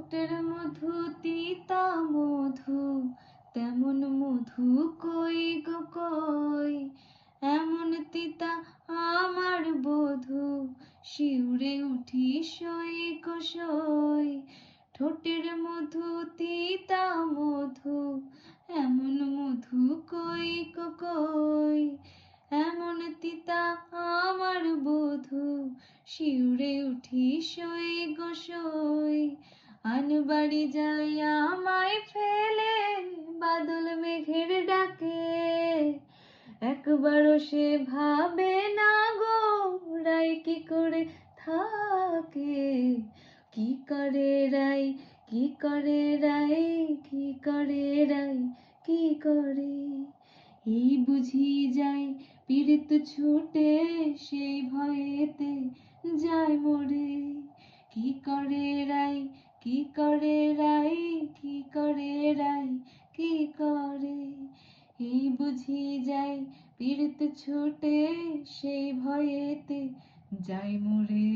ঠোঁটের মধু তিতা মধু, তেমন মধু কই গো কই, এমন তিতা আমার বধূ, শিউরে উঠি সই গো সই। ঠোঁটের মধু তিতা মধু, এমন মধু কই গো কই, এমন তিতা আমার বধূ, শিউরে উঠি সই গো সই। আনবাড়ি যাই আমায় ফেলে বাদল মেঘের ডাকে, একবারও সে ভাবে না গো রাই কি করে থাকে। কি করে রাই, কি করে রাই, কি করে রাই, কি করে। এই বুঝি যাই পীড়িত ছুটে, সেই ভয়েতে যায় মরে। কি করে রাই, কি করে রাই, কি করে রাই, কি করে। এই বুঝি যাই পীড়িত ছুটে, সেই ভয়েতে যায় মরে।